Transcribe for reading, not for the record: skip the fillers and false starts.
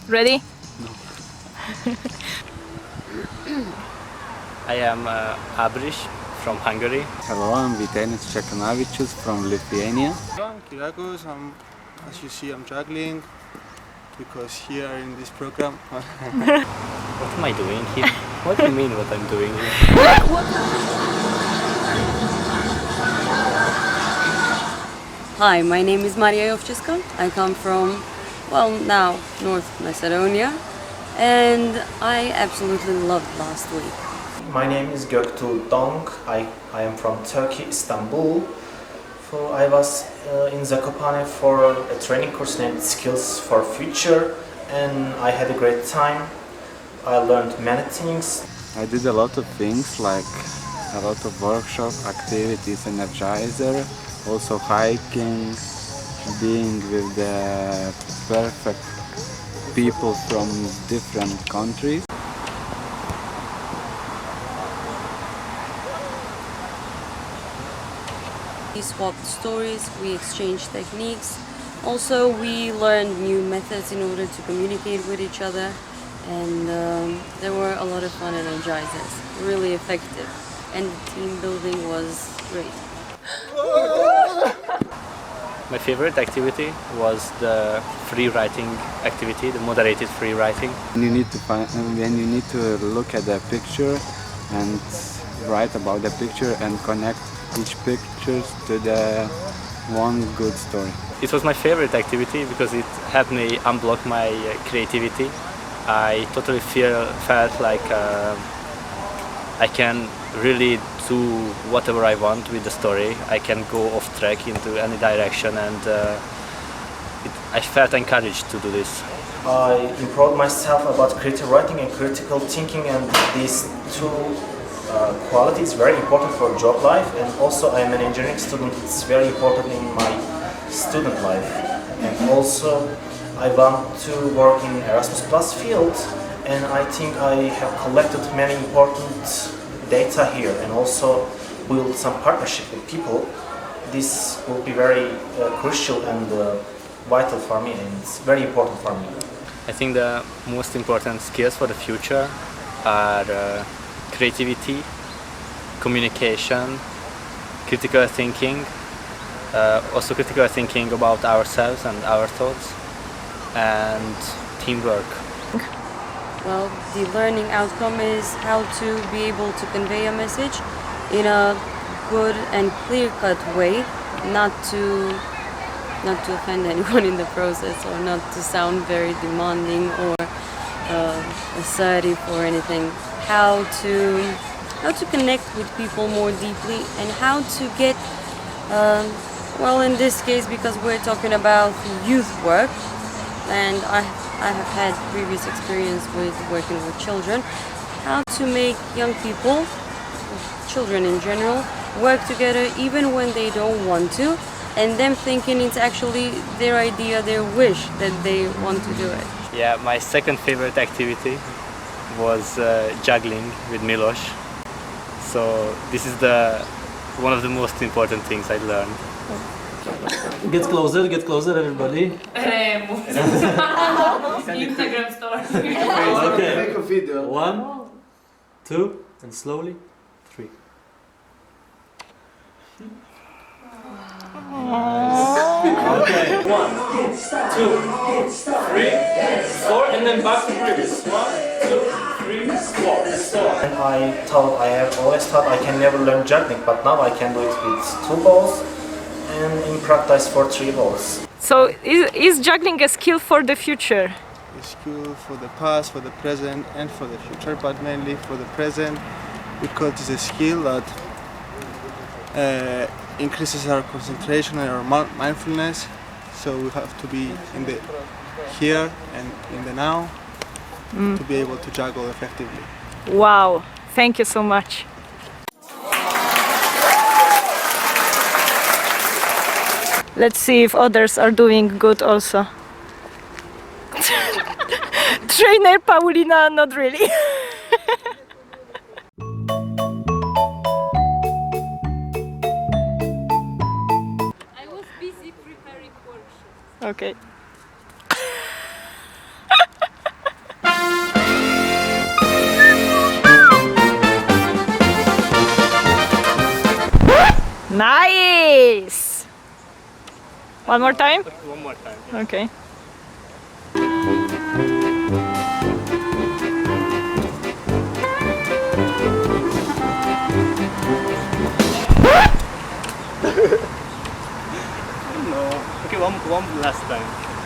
Ready? No. I am Abrish from Hungary. Hello, I'm Vitenis Čekanavičius from Lithuania. I'm Kyriakos. As you see, I'm juggling because here in this program. What am I doing here? What do you mean what I'm doing here? Hi, my name is Maria Jovčiska. I come from, well, now North Macedonia, and I absolutely loved last week. My name is Göktuğ Dong. I am from Turkey, Istanbul. I was in Zakopane for a training course named Skills for Future, and I had a great time. I learned many things. I did a lot of things, like a lot of workshop activities, energizer, also hiking, being with the perfect people from different countries. We swapped stories, we exchanged techniques. Also, we learned new methods in order to communicate with each other, and there were a lot of fun energizers, really effective, and the team building was great. My favorite activity was the free writing activity, the moderated free writing. When you need to look at the picture and write about the picture and connect each picture to the one good story. It was my favorite activity because it helped me unblock my creativity. I totally felt like I can really do whatever I want with the story. I can go off track into any direction, and I felt encouraged to do this. I improved myself about creative writing and critical thinking, and these two qualities very important for job life. And also, I am an engineering student. It's very important in my student life. And also, I want to work in Erasmus Plus field, and I think I have collected many important data here and also build some partnership with people. This will be very crucial and vital for me, and it's very important for me. I think the most important skills for the future are creativity, communication, critical thinking, also critical thinking about ourselves and our thoughts, and teamwork. Well, the learning outcome is how to be able to convey a message in a good and clear-cut way, not to offend anyone in the process, or not to sound very demanding or assertive or anything. How to connect with people more deeply, and how to get, well, in this case, because we're talking about youth work, and I have had previous experience with working with children, how to make young people, children in general, work together even when they don't want to, and them thinking it's actually their idea, their wish that they want to do it. Yeah, my second favorite activity was juggling with Milos. So this is one of the most important things I learned. Get closer, everybody. Instagram story. Okay. Make a video. 1, 2, and slowly 3. Okay. 1, 2, 3, 4, and then back to previous. 1, 2, 3, 4. And I always thought I can never learn juggling, but now I can do it with 2 balls and in practice for 3 balls. So is juggling a skill for the future? A skill for the past, for the present, and for the future, but mainly for the present, because it's a skill that increases our concentration and our mindfulness. So we have to be in the here and in the now to be able to juggle effectively. Wow, thank you so much. Let's see if others are doing good also. Trainer Paulina, not really. I was busy preparing workshops. Okay. Nice! One more time? One more time. Yeah. Okay. No. Okay, one last time.